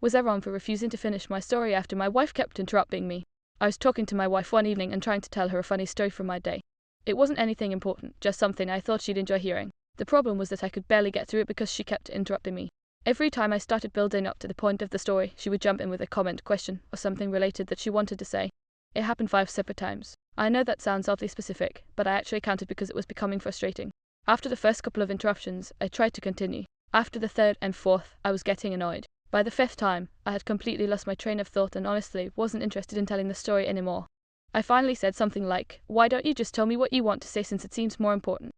Was I wrong for refusing to finish my story after my wife kept interrupting me? I was talking to my wife one evening and trying to tell her a funny story from my day. It wasn't anything important, just something I thought she'd enjoy hearing. The problem was that I could barely get through it because she kept interrupting me. Every time I started building up to the point of the story, she would jump in with a comment, question, or something related that she wanted to say. It happened 5 separate times. I know that sounds oddly specific, but I actually counted because it was becoming frustrating. After the first couple of interruptions, I tried to continue. After the third and fourth, I was getting annoyed. By the 5th time, I had completely lost my train of thought and honestly wasn't interested in telling the story anymore. I finally said something like, "Why don't you just tell me what you want to say since it seems more important?"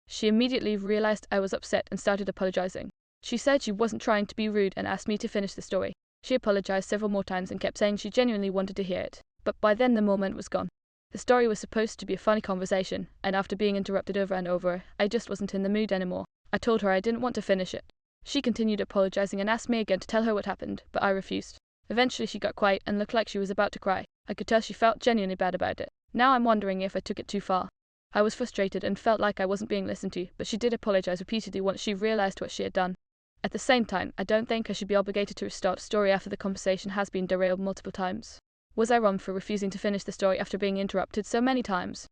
She immediately realized I was upset and started apologizing. She said she wasn't trying to be rude and asked me to finish the story. She apologized several more times and kept saying she genuinely wanted to hear it, but by then the moment was gone. The story was supposed to be a funny conversation, and after being interrupted over and over, I just wasn't in the mood anymore. I told her I didn't want to finish it. She continued apologizing and asked me again to tell her what happened, but I refused. Eventually she got quiet and looked like she was about to cry. I could tell she felt genuinely bad about it. Now I'm wondering if I took it too far. I was frustrated and felt like I wasn't being listened to, but she did apologize repeatedly once she realized what she had done. At the same time, I don't think I should be obligated to restart a story after the conversation has been derailed multiple times. Was I wrong for refusing to finish the story after being interrupted so many times?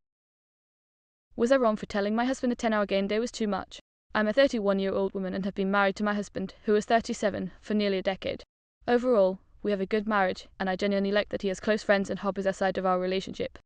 Was I wrong for telling my husband a 10-hour game day was too much? I'm a 31-year-old woman and have been married to my husband, who is 37, for nearly a decade. Overall, we have a good marriage, and I genuinely like that he has close friends and hobbies outside of our relationship.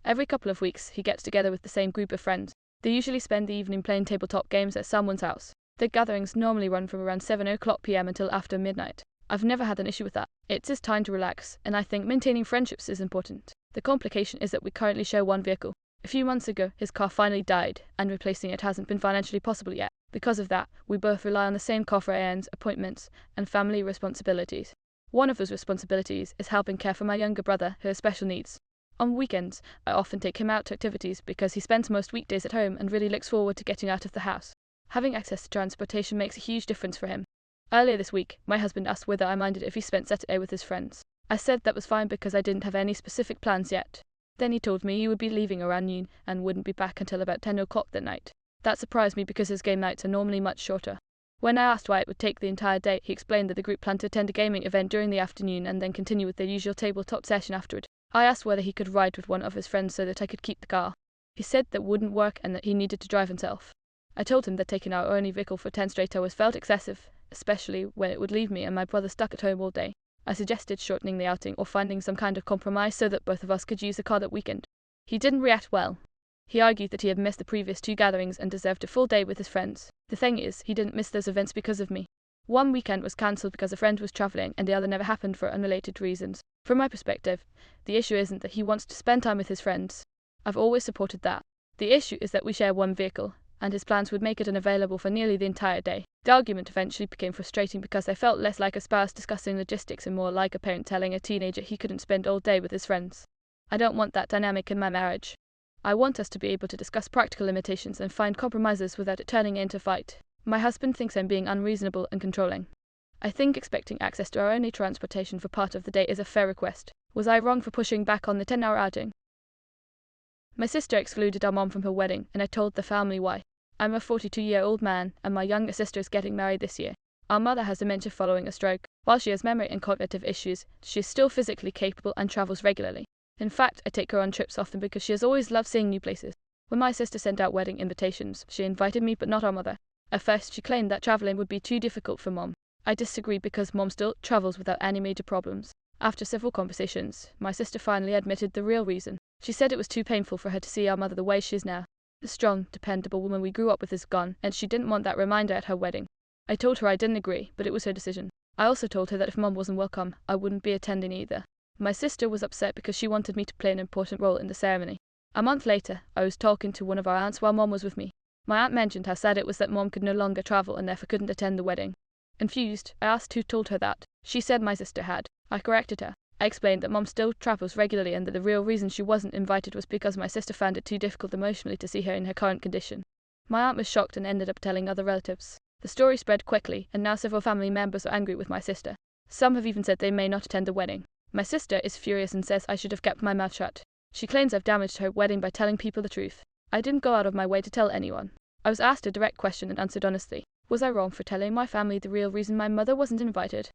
Every couple of weeks, he gets together with the same group of friends. They usually spend the evening playing tabletop games at someone's house. The gatherings normally run from around 7 o'clock p.m. until after midnight. I've never had an issue with that. It's his time to relax, and I think maintaining friendships is important. The complication is that we currently share one vehicle. A few months ago, his car finally died, and replacing it hasn't been financially possible yet. Because of that, we both rely on the same car for errands, appointments, and family responsibilities. One of those responsibilities is helping care for my younger brother who has special needs. On weekends, I often take him out to activities because he spends most weekdays at home and really looks forward to getting out of the house. Having access to transportation makes a huge difference for him. Earlier this week, my husband asked whether I minded if he spent Saturday with his friends. I said that was fine because I didn't have any specific plans yet. Then he told me he would be leaving around noon and wouldn't be back until about 10 o'clock that night. That surprised me because his game nights are normally much shorter. When I asked why it would take the entire day, he explained that the group planned to attend a gaming event during the afternoon and then continue with their usual tabletop session afterward. I asked whether he could ride with one of his friends so that I could keep the car. He said that wouldn't work and that he needed to drive himself. I told him that taking our only vehicle for 10 straight hours felt excessive, especially when it would leave me and my brother stuck at home all day. I suggested shortening the outing or finding some kind of compromise so that both of us could use the car that weekend. He didn't react well. He argued that he had missed the previous 2 gatherings and deserved a full day with his friends. The thing is, he didn't miss those events because of me. One weekend was cancelled because a friend was travelling and the other never happened for unrelated reasons. From my perspective, the issue isn't that he wants to spend time with his friends. I've always supported that. The issue is that we share one vehicle, and his plans would make it unavailable for nearly the entire day. The argument eventually became frustrating because I felt less like a spouse discussing logistics and more like a parent telling a teenager he couldn't spend all day with his friends. I don't want that dynamic in my marriage. I want us to be able to discuss practical limitations and find compromises without it turning into a fight. My husband thinks I'm being unreasonable and controlling. I think expecting access to our only transportation for part of the day is a fair request. Was I wrong for pushing back on the 10-hour outing? My sister excluded our mom from her wedding, and I told the family why. I'm a 42-year-old man, and my younger sister is getting married this year. Our mother has dementia following a stroke. While she has memory and cognitive issues, she is still physically capable and travels regularly. In fact, I take her on trips often because she has always loved seeing new places. When my sister sent out wedding invitations, she invited me but not our mother. At first, she claimed that traveling would be too difficult for Mom. I disagreed because Mom still travels without any major problems. After several conversations, my sister finally admitted the real reason. She said it was too painful for her to see our mother the way she is now. The strong, dependable woman we grew up with is gone, and she didn't want that reminder at her wedding. I told her I didn't agree, but it was her decision. I also told her that if Mom wasn't welcome, I wouldn't be attending either. My sister was upset because she wanted me to play an important role in the ceremony. A month later, I was talking to one of our aunts while Mom was with me. My aunt mentioned how sad it was that Mom could no longer travel and therefore couldn't attend the wedding. Confused, I asked who told her that. She said my sister had. I corrected her. I explained that Mom still travels regularly and that the real reason she wasn't invited was because my sister found it too difficult emotionally to see her in her current condition. My aunt was shocked and ended up telling other relatives. The story spread quickly, and now several family members are angry with my sister. Some have even said they may not attend the wedding. My sister is furious and says I should have kept my mouth shut. She claims I've damaged her wedding by telling people the truth. I didn't go out of my way to tell anyone. I was asked a direct question and answered honestly. Was I wrong for telling my family the real reason my mother wasn't invited?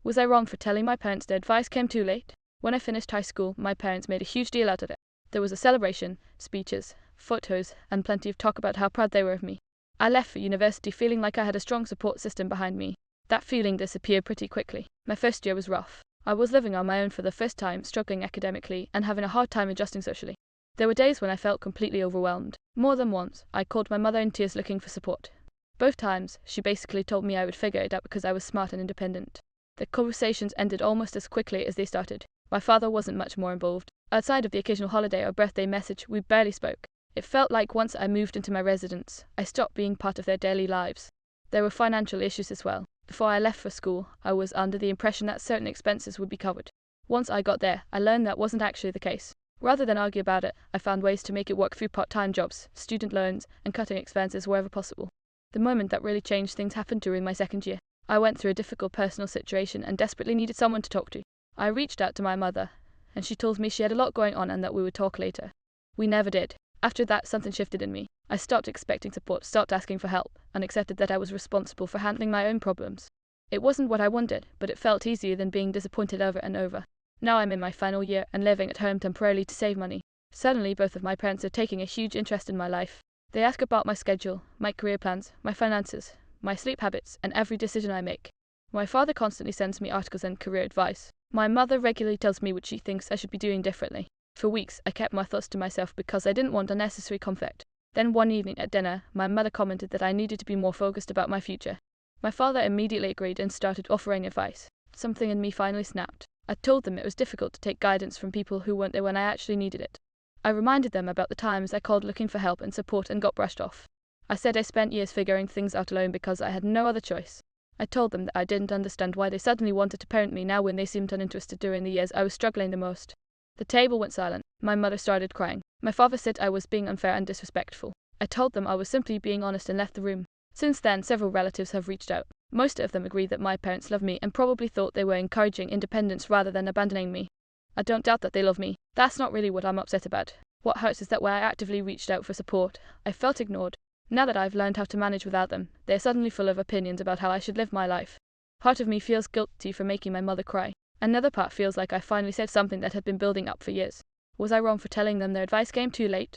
Was I wrong for telling my parents their advice came too late? When I finished high school, my parents made a huge deal out of it. There was a celebration, speeches, photos, and plenty of talk about how proud they were of me. I left for university feeling like I had a strong support system behind me. That feeling disappeared pretty quickly. My first year was rough. I was living on my own for the first time, struggling academically, and having a hard time adjusting socially. There were days when I felt completely overwhelmed. More than once, I called my mother in tears looking for support. Both times, she basically told me I would figure it out because I was smart and independent. The conversations ended almost as quickly as they started. My father wasn't much more involved. Outside of the occasional holiday or birthday message, we barely spoke. It felt like once I moved into my residence, I stopped being part of their daily lives. There were financial issues as well. Before I left for school, I was under the impression that certain expenses would be covered. Once I got there, I learned that wasn't actually the case. Rather than argue about it, I found ways to make it work through part-time jobs, student loans, and cutting expenses wherever possible. The moment that really changed things happened during my second year. I went through a difficult personal situation and desperately needed someone to talk to. I reached out to my mother, and she told me she had a lot going on and that we would talk later. We never did. After that, something shifted in me. I stopped expecting support, stopped asking for help, and accepted that I was responsible for handling my own problems. It wasn't what I wanted, but it felt easier than being disappointed over and over. Now I'm in my final year and living at home temporarily to save money. Suddenly, both of my parents are taking a huge interest in my life. They ask about my schedule, my career plans, my finances, my sleep habits, and every decision I make. My father constantly sends me articles and career advice. My mother regularly tells me what she thinks I should be doing differently. For weeks, I kept my thoughts to myself because I didn't want unnecessary conflict. Then one evening at dinner, my mother commented that I needed to be more focused about my future. My father immediately agreed and started offering advice. Something in me finally snapped. I told them it was difficult to take guidance from people who weren't there when I actually needed it. I reminded them about the times I called looking for help and support and got brushed off. I said I spent years figuring things out alone because I had no other choice. I told them that I didn't understand why they suddenly wanted to parent me now when they seemed uninterested during the years I was struggling the most. The table went silent. My mother started crying. My father said I was being unfair and disrespectful. I told them I was simply being honest and left the room. Since then, several relatives have reached out. Most of them agree that my parents love me and probably thought they were encouraging independence rather than abandoning me. I don't doubt that they love me. That's not really what I'm upset about. What hurts is that when I actively reached out for support, I felt ignored. Now that I've learned how to manage without them, they're suddenly full of opinions about how I should live my life. Part of me feels guilty for making my mother cry. Another part feels like I finally said something that had been building up for years. Was I wrong for telling them their advice came too late?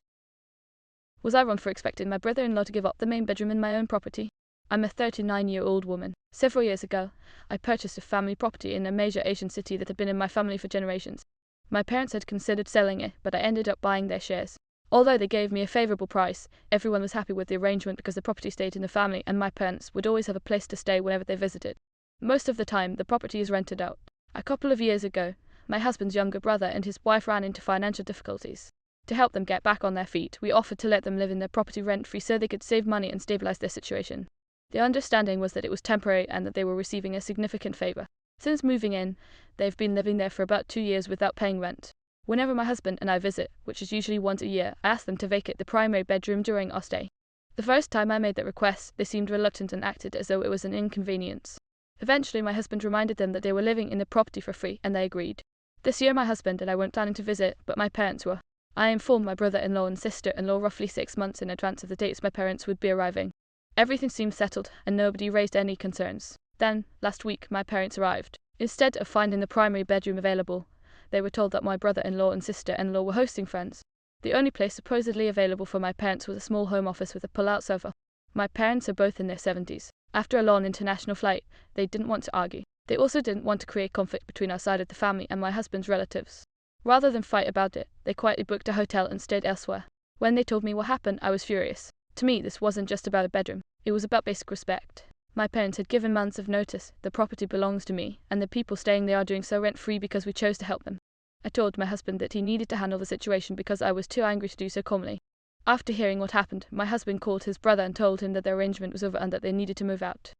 Was I wrong for expecting my brother-in-law to give up the main bedroom in my own property? I'm a 39-year-old woman. Several years ago, I purchased a family property in a major Asian city that had been in my family for generations. My parents had considered selling it, but I ended up buying their shares. Although they gave me a favorable price, everyone was happy with the arrangement because the property stayed in the family and my parents would always have a place to stay whenever they visited. Most of the time, the property is rented out. A couple of years ago, my husband's younger brother and his wife ran into financial difficulties. To help them get back on their feet, we offered to let them live in their property rent-free so they could save money and stabilize their situation. The understanding was that it was temporary and that they were receiving a significant favor. Since moving in, they've been living there for about 2 years without paying rent. Whenever my husband and I visit, which is usually once a year, I ask them to vacate the primary bedroom during our stay. The first time I made that request, they seemed reluctant and acted as though it was an inconvenience. Eventually, my husband reminded them that they were living in the property for free, and they agreed. This year my husband and I weren't planning to visit, but my parents were. I informed my brother-in-law and sister-in-law roughly 6 months in advance of the dates my parents would be arriving. Everything seemed settled, and nobody raised any concerns. Then, last week, my parents arrived. Instead of finding the primary bedroom available, they were told that my brother-in-law and sister-in-law were hosting friends. The only place supposedly available for my parents was a small home office with a pull-out sofa. My parents are both in their 70s. After a long international flight, they didn't want to argue. They also didn't want to create conflict between our side of the family and my husband's relatives. Rather than fight about it, they quietly booked a hotel and stayed elsewhere. When they told me what happened, I was furious. To me, this wasn't just about a bedroom. It was about basic respect. My parents had given months of notice. The property belongs to me, and the people staying there are doing so rent-free because we chose to help them. I told my husband that he needed to handle the situation because I was too angry to do so calmly. After hearing what happened, my husband called his brother and told him that their arrangement was over and that they needed to move out.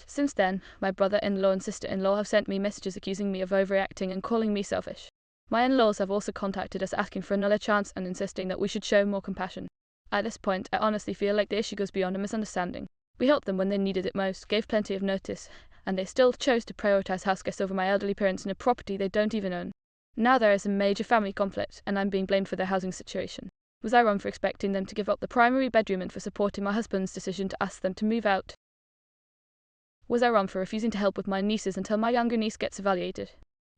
Since then, my brother-in-law and sister-in-law have sent me messages accusing me of overreacting and calling me selfish. My in-laws have also contacted us asking for another chance and insisting that we should show more compassion. At this point, I honestly feel like the issue goes beyond a misunderstanding. We helped them when they needed it most, gave plenty of notice, and they still chose to prioritize house guests over my elderly parents in a property they don't even own. Now there is a major family conflict, and I'm being blamed for their housing situation. Was I wrong for expecting them to give up the primary bedroom and for supporting my husband's decision to ask them to move out? Was I wrong for refusing to help with my nieces until my younger niece gets evaluated?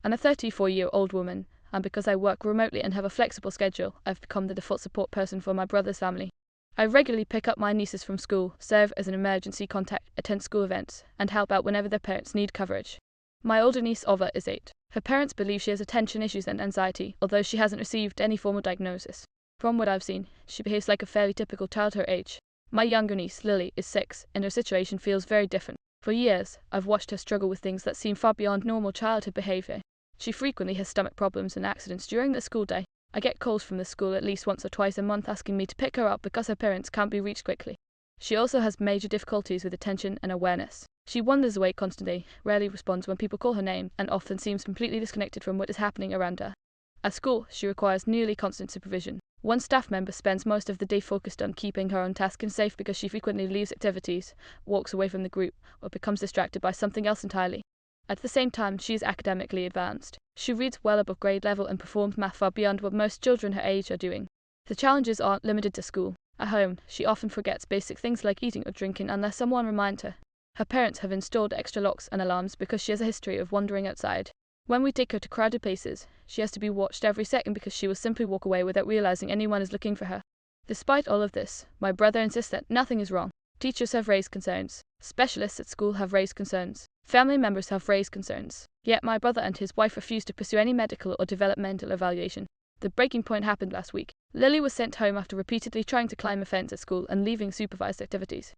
I'm a 34-year-old woman, and because I work remotely and have a flexible schedule, I've become the default support person for my brother's family. I regularly pick up my nieces from school, serve as an emergency contact, attend school events, and help out whenever their parents need coverage. My older niece, Ova, is 8. Her parents believe she has attention issues and anxiety, although she hasn't received any formal diagnosis. From what I've seen, she behaves like a fairly typical child her age. My younger niece, Lily, is 6, and her situation feels very different. For years, I've watched her struggle with things that seem far beyond normal childhood behavior. She frequently has stomach problems and accidents during the school day. I get calls from the school at least once or twice a month asking me to pick her up because her parents can't be reached quickly. She also has major difficulties with attention and awareness. She wanders away constantly, rarely responds when people call her name, and often seems completely disconnected from what is happening around her. At school, she requires nearly constant supervision. One staff member spends most of the day focused on keeping her on task and safe because she frequently leaves activities, walks away from the group, or becomes distracted by something else entirely. At the same time, she is academically advanced. She reads well above grade level and performs math far beyond what most children her age are doing. The challenges aren't limited to school. At home, she often forgets basic things like eating or drinking unless someone reminds her. Her parents have installed extra locks and alarms because she has a history of wandering outside. When we take her to crowded places, she has to be watched every second because she will simply walk away without realizing anyone is looking for her. Despite all of this, my brother insists that nothing is wrong. Teachers have raised concerns. Specialists at school have raised concerns. Family members have raised concerns. Yet my brother and his wife refuse to pursue any medical or developmental evaluation. The breaking point happened last week. Lily was sent home after repeatedly trying to climb a fence at school and leaving supervised activities.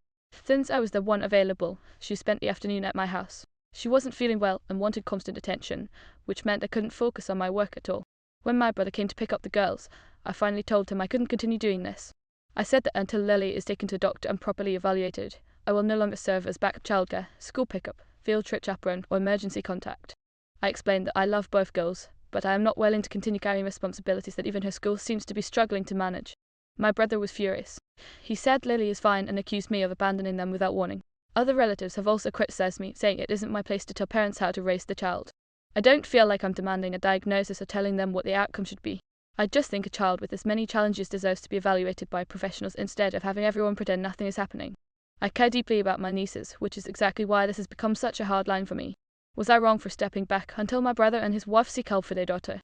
Since I was the one available, she spent the afternoon at my house. She wasn't feeling well and wanted constant attention, which meant I couldn't focus on my work at all. When my brother came to pick up the girls, I finally told him I couldn't continue doing this. I said that until Lily is taken to a doctor and properly evaluated, I will no longer serve as backup childcare, school pickup, field trip chaperone, or emergency contact. I explained that I love both girls, but I am not willing to continue carrying responsibilities that even her school seems to be struggling to manage. My brother was furious. He said Lily is fine and accused me of abandoning them without warning. Other relatives have also criticized me, saying it isn't my place to tell parents how to raise the child. I don't feel like I'm demanding a diagnosis or telling them what the outcome should be. I just think a child with as many challenges deserves to be evaluated by professionals instead of having everyone pretend nothing is happening. I care deeply about my nieces, which is exactly why this has become such a hard line for me. Was I wrong for stepping back until my brother and his wife seek help for their daughter?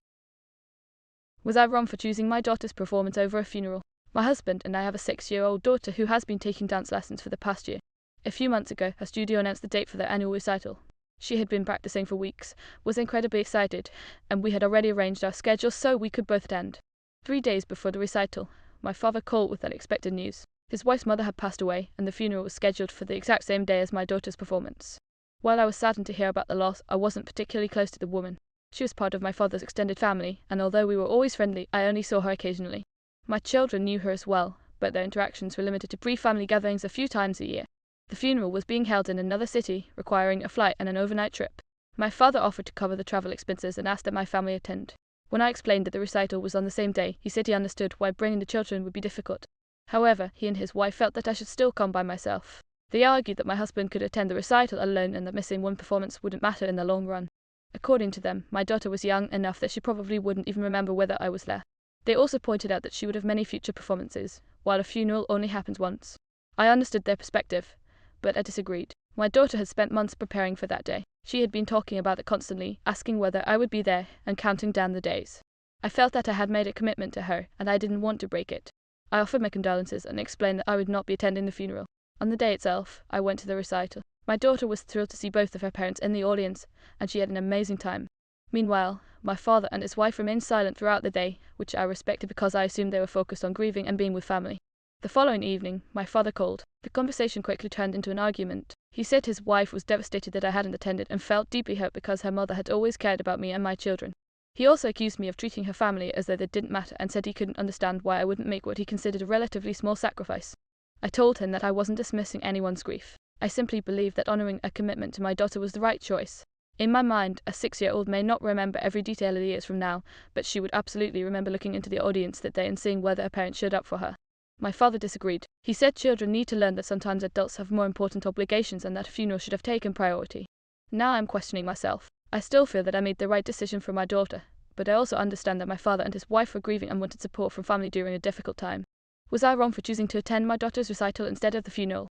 Was I wrong for choosing my daughter's performance over a funeral? My husband and I have a 6-year-old daughter who has been taking dance lessons for the past year. A few months ago, her studio announced the date for their annual recital. She had been practicing for weeks, was incredibly excited, and we had already arranged our schedules so we could both attend. 3 days before the recital, my father called with unexpected news. His wife's mother had passed away, and the funeral was scheduled for the exact same day as my daughter's performance. While I was saddened to hear about the loss, I wasn't particularly close to the woman. She was part of my father's extended family, and although we were always friendly, I only saw her occasionally. My children knew her as well, but their interactions were limited to brief family gatherings a few times a year. The funeral was being held in another city, requiring a flight and an overnight trip. My father offered to cover the travel expenses and asked that my family attend. When I explained that the recital was on the same day, he said he understood why bringing the children would be difficult. However, he and his wife felt that I should still come by myself. They argued that my husband could attend the recital alone and that missing one performance wouldn't matter in the long run. According to them, my daughter was young enough that she probably wouldn't even remember whether I was there. They also pointed out that she would have many future performances, while a funeral only happens once. I understood their perspective, but I disagreed. My daughter had spent months preparing for that day. She had been talking about it constantly, asking whether I would be there and counting down the days. I felt that I had made a commitment to her, and I didn't want to break it. I offered my condolences and explained that I would not be attending the funeral. On the day itself, I went to the recital. My daughter was thrilled to see both of her parents in the audience, and she had an amazing time. Meanwhile, my father and his wife remained silent throughout the day, which I respected because I assumed they were focused on grieving and being with family. The following evening, my father called. The conversation quickly turned into an argument. He said his wife was devastated that I hadn't attended and felt deeply hurt because her mother had always cared about me and my children. He also accused me of treating her family as though they didn't matter and said he couldn't understand why I wouldn't make what he considered a relatively small sacrifice. I told him that I wasn't dismissing anyone's grief. I simply believed that honoring a commitment to my daughter was the right choice. In my mind, a 6-year-old may not remember every detail of the years from now, but she would absolutely remember looking into the audience that day and seeing whether her parents showed up for her. My father disagreed. He said children need to learn that sometimes adults have more important obligations and that a funeral should have taken priority. Now I'm questioning myself. I still feel that I made the right decision for my daughter, but I also understand that my father and his wife were grieving and wanted support from family during a difficult time. Was I wrong for choosing to attend my daughter's recital instead of the funeral?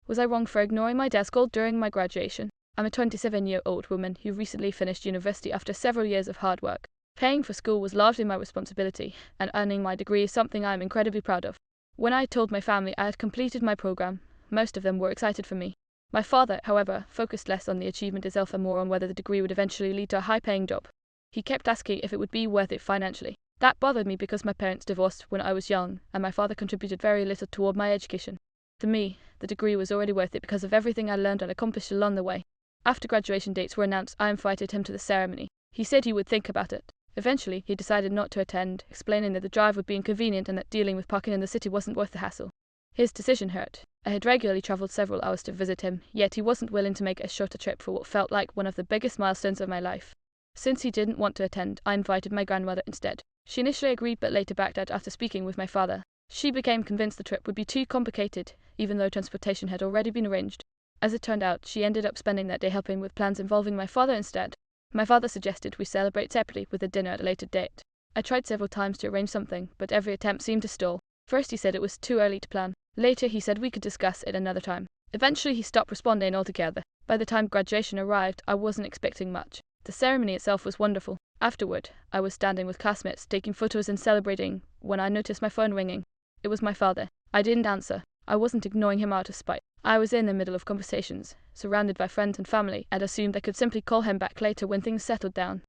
Was I wrong for ignoring my desk call during my graduation? I'm a 27-year-old woman who recently finished university after several years of hard work. Paying for school was largely my responsibility, and earning my degree is something I am incredibly proud of. When I told my family I had completed my program, most of them were excited for me. My father, however, focused less on the achievement itself and more on whether the degree would eventually lead to a high-paying job. He kept asking if it would be worth it financially. That bothered me because my parents divorced when I was young, and my father contributed very little toward my education. To me, the degree was already worth it because of everything I learned and accomplished along the way. After graduation dates were announced, I invited him to the ceremony. He said he would think about it. Eventually, he decided not to attend, explaining that the drive would be inconvenient and that dealing with parking in the city wasn't worth the hassle. His decision hurt. I had regularly travelled several hours to visit him, yet he wasn't willing to make a shorter trip for what felt like one of the biggest milestones of my life. Since he didn't want to attend, I invited my grandmother instead. She initially agreed but later backed out after speaking with my father. She became convinced the trip would be too complicated, even though transportation had already been arranged. As it turned out, she ended up spending that day helping with plans involving my father instead. My father suggested we celebrate separately with a dinner at a later date. I tried several times to arrange something, but every attempt seemed to stall. First he said it was too early to plan. Later he said we could discuss it another time. Eventually he stopped responding altogether. By the time graduation arrived, I wasn't expecting much. The ceremony itself was wonderful. Afterward, I was standing with classmates taking photos and celebrating when I noticed my phone ringing. It was my father. I didn't answer. I wasn't ignoring him out of spite. I was in the middle of conversations, surrounded by friends and family, and assumed I could simply call him back later when things settled down.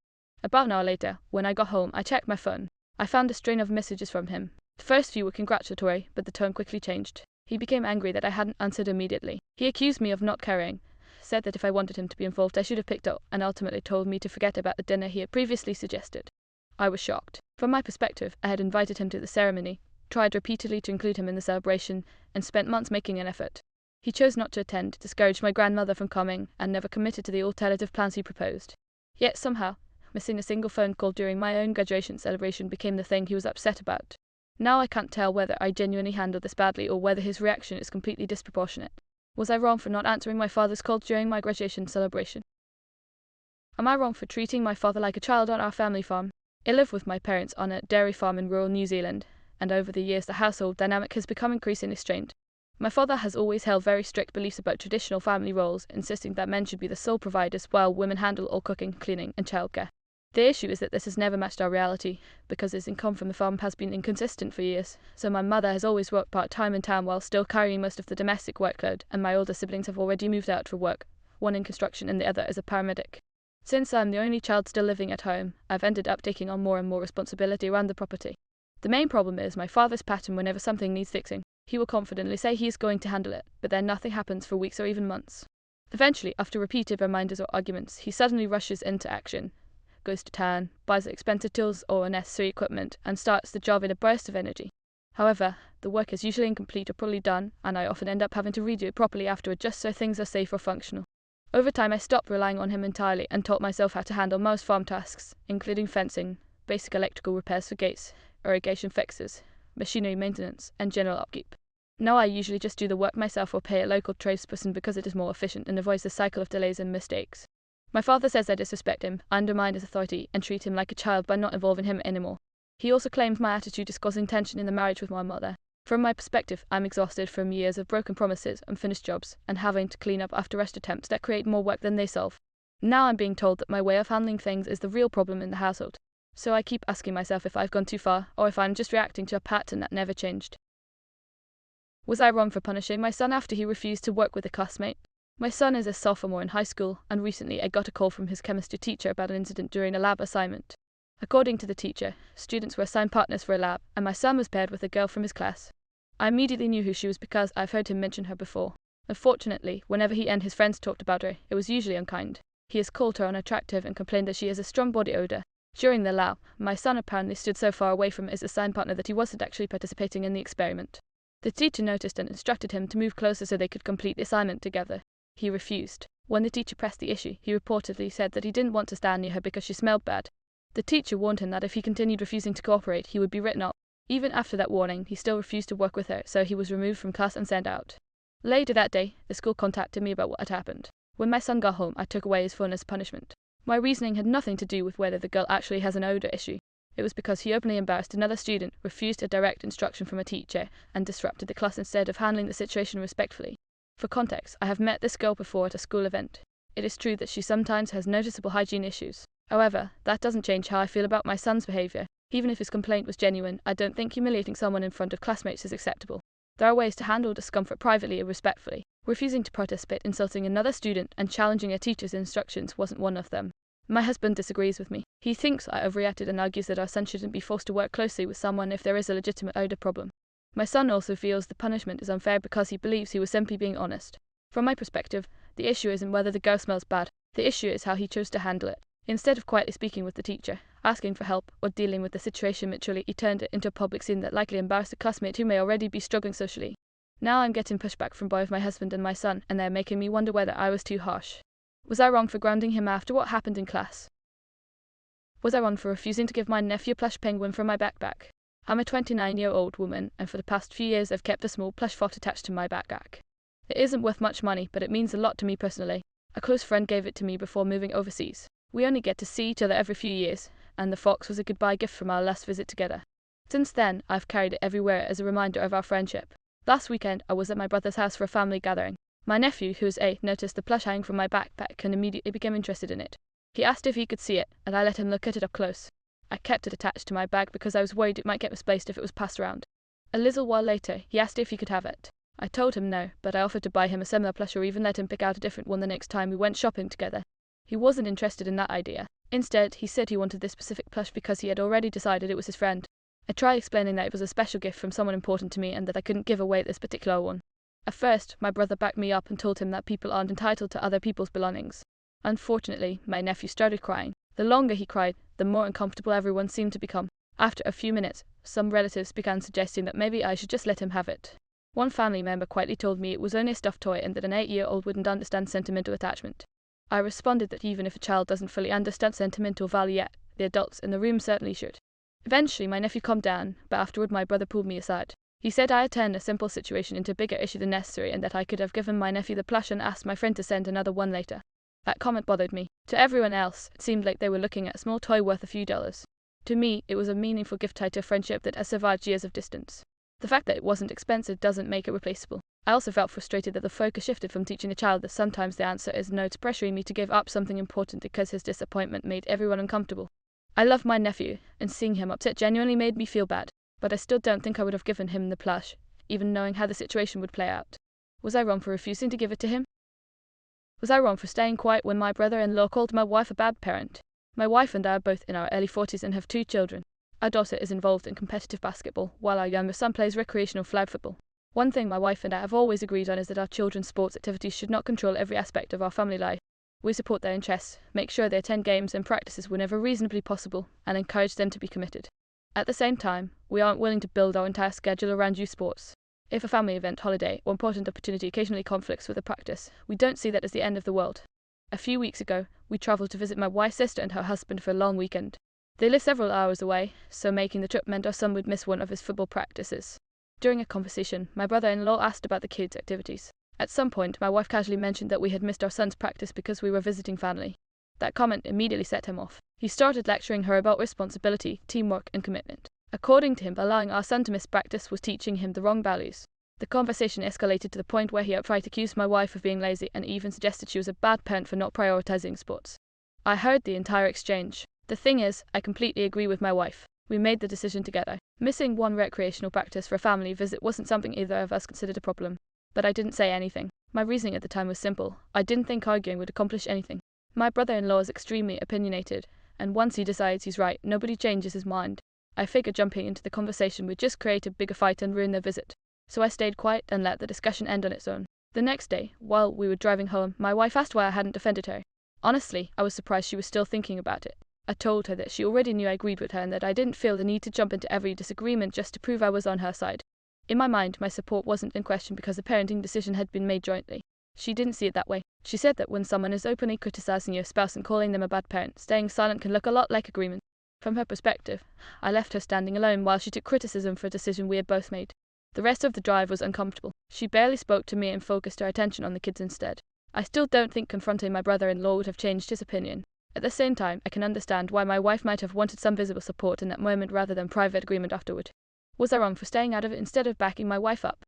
About an hour later, when I got home, I checked my phone. I found a string of messages from him. The first few were congratulatory, but the tone quickly changed. He became angry that I hadn't answered immediately. He accused me of not caring, said that if I wanted him to be involved I should have picked up, and ultimately told me to forget about the dinner he had previously suggested. I was shocked. From my perspective, I had invited him to the ceremony, tried repeatedly to include him in the celebration, and spent months making an effort. He chose not to attend, discouraged my grandmother from coming, and never committed to the alternative plans he proposed. Yet somehow, missing a single phone call during my own graduation celebration became the thing he was upset about. Now I can't tell whether I genuinely handled this badly or whether his reaction is completely disproportionate. Was I wrong for not answering my father's call during my graduation celebration? Am I wrong for treating my father like a child on our family farm? I live with my parents on a dairy farm in rural New Zealand, and over the years the household dynamic has become increasingly strained. My father has always held very strict beliefs about traditional family roles, insisting that men should be the sole providers while women handle all cooking, cleaning, and childcare. The issue is that this has never matched our reality, because his income from the farm has been inconsistent for years, so my mother has always worked part-time in town while still carrying most of the domestic workload, and my older siblings have already moved out for work, one in construction and the other as a paramedic. Since I'm the only child still living at home, I've ended up taking on more and more responsibility around the property. The main problem is my father's pattern whenever something needs fixing. He will confidently say he is going to handle it, but then nothing happens for weeks or even months. Eventually, after repeated reminders or arguments, he suddenly rushes into action, goes to town, buys expensive tools or unnecessary equipment, and starts the job in a burst of energy. However, the work is usually incomplete or poorly done, and I often end up having to redo it properly afterward just so things are safe or functional. Over time, I stopped relying on him entirely and taught myself how to handle most farm tasks, including fencing, basic electrical repairs for gates, irrigation fixes, machinery maintenance, and general upkeep. Now I usually just do the work myself or pay a local tradesperson because it is more efficient and avoids the cycle of delays and mistakes. My father says I disrespect him, undermine his authority, and treat him like a child by not involving him anymore. He also claims my attitude is causing tension in the marriage with my mother. From my perspective, I'm exhausted from years of broken promises, unfinished jobs, and having to clean up after rest attempts that create more work than they solve. Now I'm being told that my way of handling things is the real problem in the household. So I keep asking myself if I've gone too far, or if I'm just reacting to a pattern that never changed. Was I wrong for punishing my son after he refused to work with a classmate? My son is a sophomore in high school, and recently I got a call from his chemistry teacher about an incident during a lab assignment. According to the teacher, students were assigned partners for a lab, and my son was paired with a girl from his class. I immediately knew who she was because I've heard him mention her before. Unfortunately, whenever he and his friends talked about her, it was usually unkind. He has called her unattractive and complained that she has a strong body odor. During the lab, my son apparently stood so far away from his assigned partner that he wasn't actually participating in the experiment. The teacher noticed and instructed him to move closer so they could complete the assignment together. He refused. When the teacher pressed the issue, he reportedly said that he didn't want to stand near her because she smelled bad. The teacher warned him that if he continued refusing to cooperate, he would be written up. Even after that warning, he still refused to work with her, so he was removed from class and sent out. Later that day, the school contacted me about what had happened. When my son got home, I took away his phone as punishment. My reasoning had nothing to do with whether the girl actually has an odor issue. It was because he openly embarrassed another student, refused a direct instruction from a teacher, and disrupted the class instead of handling the situation respectfully. For context, I have met this girl before at a school event. It is true that she sometimes has noticeable hygiene issues. However, that doesn't change how I feel about my son's behavior. Even if his complaint was genuine, I don't think humiliating someone in front of classmates is acceptable. There are ways to handle discomfort privately and respectfully. Refusing to participate, insulting another student, and challenging a teacher's instructions wasn't one of them. My husband disagrees with me. He thinks I overreacted and argues that our son shouldn't be forced to work closely with someone if there is a legitimate odor problem. My son also feels the punishment is unfair because he believes he was simply being honest. From my perspective, the issue isn't whether the girl smells bad. The issue is how he chose to handle it. Instead of quietly speaking with the teacher, asking for help, or dealing with the situation maturely, he turned it into a public scene that likely embarrassed a classmate who may already be struggling socially. Now I'm getting pushback from both my husband and my son, and they're making me wonder whether I was too harsh. Was I wrong for grounding him after what happened in class? Was I wrong for refusing to give my nephew a plush penguin from my backpack? I'm a 29-year-old woman, and for the past few years I've kept a small plush fox attached to my backpack. It isn't worth much money, but it means a lot to me personally. A close friend gave it to me before moving overseas. We only get to see each other every few years, and the fox was a goodbye gift from our last visit together. Since then, I've carried it everywhere as a reminder of our friendship. Last weekend, I was at my brother's house for a family gathering. My nephew, who is 8, noticed the plush hanging from my backpack and immediately became interested in it. He asked if he could see it, and I let him look at it up close. I kept it attached to my bag because I was worried it might get misplaced if it was passed around. A little while later, he asked if he could have it. I told him no, but I offered to buy him a similar plush or even let him pick out a different one the next time we went shopping together. He wasn't interested in that idea. Instead, he said he wanted this specific plush because he had already decided it was his friend. I tried explaining that it was a special gift from someone important to me and that I couldn't give away this particular one. At first, my brother backed me up and told him that people aren't entitled to other people's belongings. Unfortunately, my nephew started crying. The longer he cried, the more uncomfortable everyone seemed to become. After a few minutes, some relatives began suggesting that maybe I should just let him have it. One family member quietly told me it was only a stuffed toy and that an 8-year-old wouldn't understand sentimental attachment. I responded that even if a child doesn't fully understand sentimental value yet, the adults in the room certainly should. Eventually, my nephew calmed down, but afterward my brother pulled me aside. He said I had turned a simple situation into a bigger issue than necessary and that I could have given my nephew the plush and asked my friend to send another one later. That comment bothered me. To everyone else, it seemed like they were looking at a small toy worth a few dollars. To me, it was a meaningful gift tied to a friendship that has survived years of distance. The fact that it wasn't expensive doesn't make it replaceable. I also felt frustrated that the focus shifted from teaching a child that sometimes the answer is no to pressuring me to give up something important because his disappointment made everyone uncomfortable. I love my nephew, and seeing him upset genuinely made me feel bad, but I still don't think I would have given him the plush, even knowing how the situation would play out. Was I wrong for refusing to give it to him? Was I wrong for staying quiet when my brother-in-law called my wife a bad parent? My wife and I are both in our early 40s and have 2 children. Our daughter is involved in competitive basketball, while our younger son plays recreational flag football. One thing my wife and I have always agreed on is that our children's sports activities should not control every aspect of our family life. We support their interests, make sure they attend games and practices whenever reasonably possible, and encourage them to be committed. At the same time, we aren't willing to build our entire schedule around youth sports. If a family event, holiday, or important opportunity occasionally conflicts with a practice, we don't see that as the end of the world. A few weeks ago, we travelled to visit my wife's sister and her husband for a long weekend. They live several hours away, so making the trip meant our son would miss one of his football practices. During a conversation, my brother-in-law asked about the kids' activities. At some point, my wife casually mentioned that we had missed our son's practice because we were visiting family. That comment immediately set him off. He started lecturing her about responsibility, teamwork, and commitment. According to him, allowing our son to miss practice was teaching him the wrong values. The conversation escalated to the point where he outright accused my wife of being lazy and even suggested she was a bad parent for not prioritizing sports. I heard the entire exchange. The thing is, I completely agree with my wife. We made the decision together. Missing one recreational practice for a family visit wasn't something either of us considered a problem. But I didn't say anything. My reasoning at the time was simple. I didn't think arguing would accomplish anything. My brother-in-law is extremely opinionated, and once he decides he's right, nobody changes his mind. I figured jumping into the conversation would just create a bigger fight and ruin their visit. So I stayed quiet and let the discussion end on its own. The next day, while we were driving home, my wife asked why I hadn't defended her. Honestly, I was surprised she was still thinking about it. I told her that she already knew I agreed with her and that I didn't feel the need to jump into every disagreement just to prove I was on her side. In my mind, my support wasn't in question because the parenting decision had been made jointly. She didn't see it that way. She said that when someone is openly criticizing your spouse and calling them a bad parent, staying silent can look a lot like agreement. From her perspective, I left her standing alone while she took criticism for a decision we had both made. The rest of the drive was uncomfortable. She barely spoke to me and focused her attention on the kids instead. I still don't think confronting my brother-in-law would have changed his opinion. At the same time, I can understand why my wife might have wanted some visible support in that moment rather than private agreement afterward. Was I wrong for staying out of it instead of backing my wife up?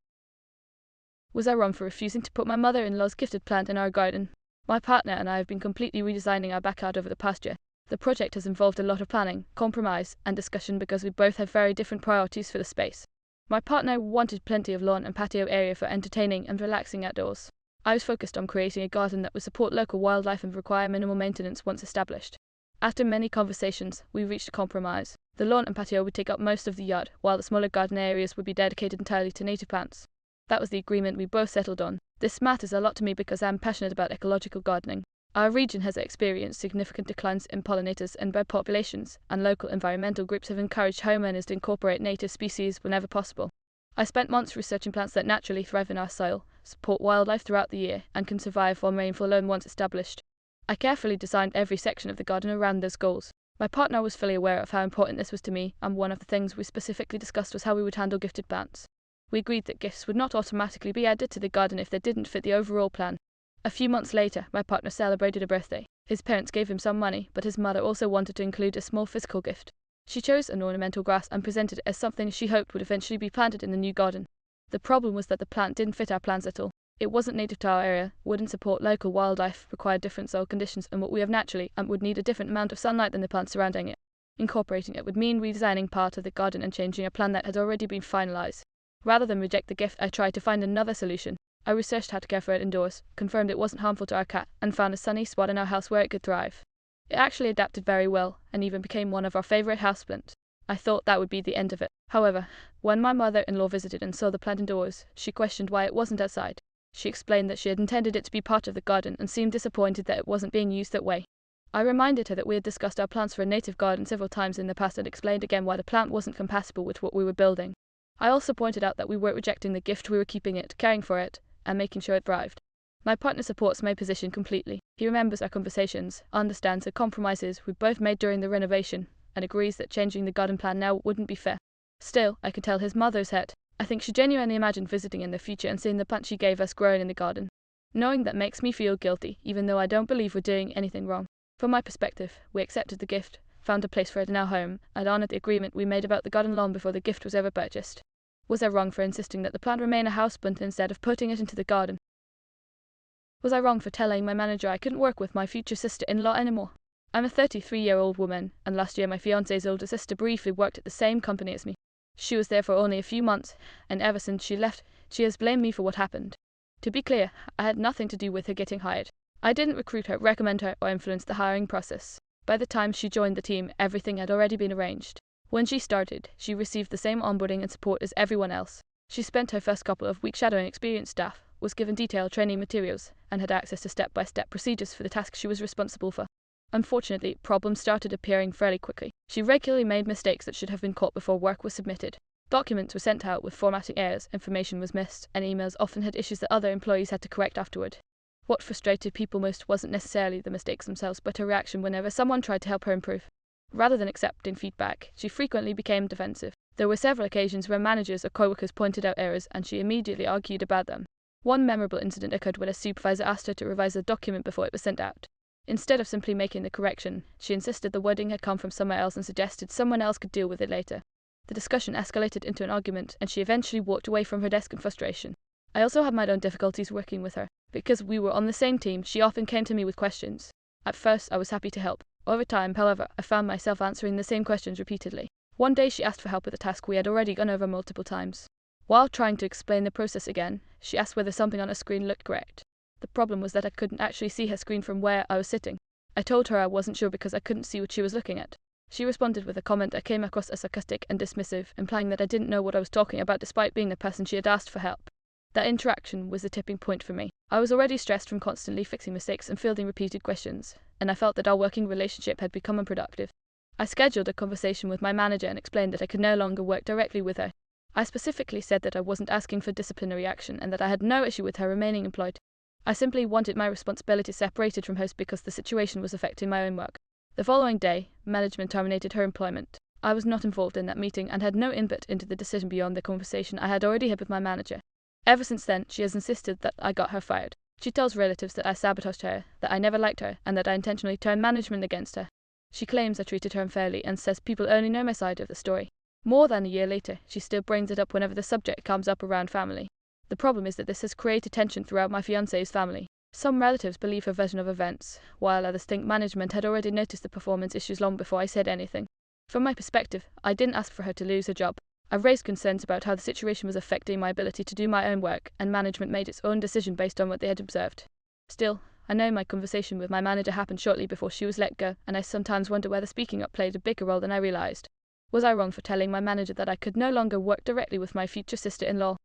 Was I wrong for refusing to put my mother-in-law's gifted plant in our garden? My partner and I have been completely redesigning our backyard over the past year. The project has involved a lot of planning, compromise, and discussion because we both have very different priorities for the space. My partner wanted plenty of lawn and patio area for entertaining and relaxing outdoors. I was focused on creating a garden that would support local wildlife and require minimal maintenance once established. After many conversations, we reached a compromise. The lawn and patio would take up most of the yard, while the smaller garden areas would be dedicated entirely to native plants. That was the agreement we both settled on. This matters a lot to me because I'm passionate about ecological gardening. Our region has experienced significant declines in pollinators and bird populations, and local environmental groups have encouraged homeowners to incorporate native species whenever possible. I spent months researching plants that naturally thrive in our soil, support wildlife throughout the year, and can survive on rainfall alone once established. I carefully designed every section of the garden around those goals. My partner was fully aware of how important this was to me, and one of the things we specifically discussed was how we would handle gifted plants. We agreed that gifts would not automatically be added to the garden if they didn't fit the overall plan. A few months later, my partner celebrated a birthday. His parents gave him some money, but his mother also wanted to include a small physical gift. She chose an ornamental grass and presented it as something she hoped would eventually be planted in the new garden. The problem was that the plant didn't fit our plans at all. It wasn't native to our area, wouldn't support local wildlife, required different soil conditions and what we have naturally, and would need a different amount of sunlight than the plants surrounding it. Incorporating it would mean redesigning part of the garden and changing a plan that had already been finalized. Rather than reject the gift, I tried to find another solution. I researched how to care for it indoors, confirmed it wasn't harmful to our cat, and found a sunny spot in our house where it could thrive. It actually adapted very well, and even became one of our favorite houseplants. I thought that would be the end of it. However, when my mother-in-law visited and saw the plant indoors, she questioned why it wasn't outside. She explained that she had intended it to be part of the garden and seemed disappointed that it wasn't being used that way. I reminded her that we had discussed our plans for a native garden several times in the past and explained again why the plant wasn't compatible with what we were building. I also pointed out that we weren't rejecting the gift, we were keeping it, caring for it, and making sure it thrived. My partner supports my position completely. He remembers our conversations, understands the compromises we both made during the renovation, and agrees that changing the garden plan now wouldn't be fair. Still, I could tell his mother's hurt. I think she genuinely imagined visiting in the future and seeing the plant she gave us growing in the garden. Knowing that makes me feel guilty, even though I don't believe we're doing anything wrong. From my perspective, we accepted the gift, found a place for it in our home, and honored the agreement we made about the garden long before the gift was ever purchased. Was I wrong for insisting that the plant remain a houseplant instead of putting it into the garden? Was I wrong for telling my manager I couldn't work with my future sister-in-law anymore? I'm a 33-year-old woman, and last year my fiancé's older sister briefly worked at the same company as me. She was there for only a few months, and ever since she left, she has blamed me for what happened. To be clear, I had nothing to do with her getting hired. I didn't recruit her, recommend her, or influence the hiring process. By the time she joined the team, everything had already been arranged. When she started, she received the same onboarding and support as everyone else. She spent her first couple of weeks shadowing experienced staff, was given detailed training materials, and had access to step-by-step procedures for the tasks she was responsible for. Unfortunately, problems started appearing fairly quickly. She regularly made mistakes that should have been caught before work was submitted. Documents were sent out with formatting errors, information was missed, and emails often had issues that other employees had to correct afterward. What frustrated people most wasn't necessarily the mistakes themselves, but her reaction whenever someone tried to help her improve. Rather than accepting feedback, she frequently became defensive. There were several occasions where managers or coworkers pointed out errors, and she immediately argued about them. One memorable incident occurred when a supervisor asked her to revise a document before it was sent out. Instead of simply making the correction, she insisted the wording had come from somewhere else and suggested someone else could deal with it later. The discussion escalated into an argument, and she eventually walked away from her desk in frustration. I also had my own difficulties working with her. Because we were on the same team, she often came to me with questions. At first, I was happy to help. Over time, however, I found myself answering the same questions repeatedly. One day she asked for help with a task we had already gone over multiple times. While trying to explain the process again, she asked whether something on her screen looked correct. The problem was that I couldn't actually see her screen from where I was sitting. I told her I wasn't sure because I couldn't see what she was looking at. She responded with a comment that came across as sarcastic and dismissive, implying that I didn't know what I was talking about despite being the person she had asked for help. That interaction was the tipping point for me. I was already stressed from constantly fixing mistakes and fielding repeated questions, and I felt that our working relationship had become unproductive. I scheduled a conversation with my manager and explained that I could no longer work directly with her. I specifically said that I wasn't asking for disciplinary action and that I had no issue with her remaining employed. I simply wanted my responsibilities separated from hers because the situation was affecting my own work. The following day, management terminated her employment. I was not involved in that meeting and had no input into the decision beyond the conversation I had already had with my manager. Ever since then, she has insisted that I got her fired. She tells relatives that I sabotaged her, that I never liked her, and that I intentionally turned management against her. She claims I treated her unfairly and says people only know my side of the story. More than a year later, she still brings it up whenever the subject comes up around family. The problem is that this has created tension throughout my fiancé's family. Some relatives believe her version of events, while others think management had already noticed the performance issues long before I said anything. From my perspective, I didn't ask for her to lose her job. I've raised concerns about how the situation was affecting my ability to do my own work, and management made its own decision based on what they had observed. Still, I know my conversation with my manager happened shortly before she was let go, and I sometimes wonder whether speaking up played a bigger role than I realized. Was I wrong for telling my manager that I could no longer work directly with my future sister-in-law?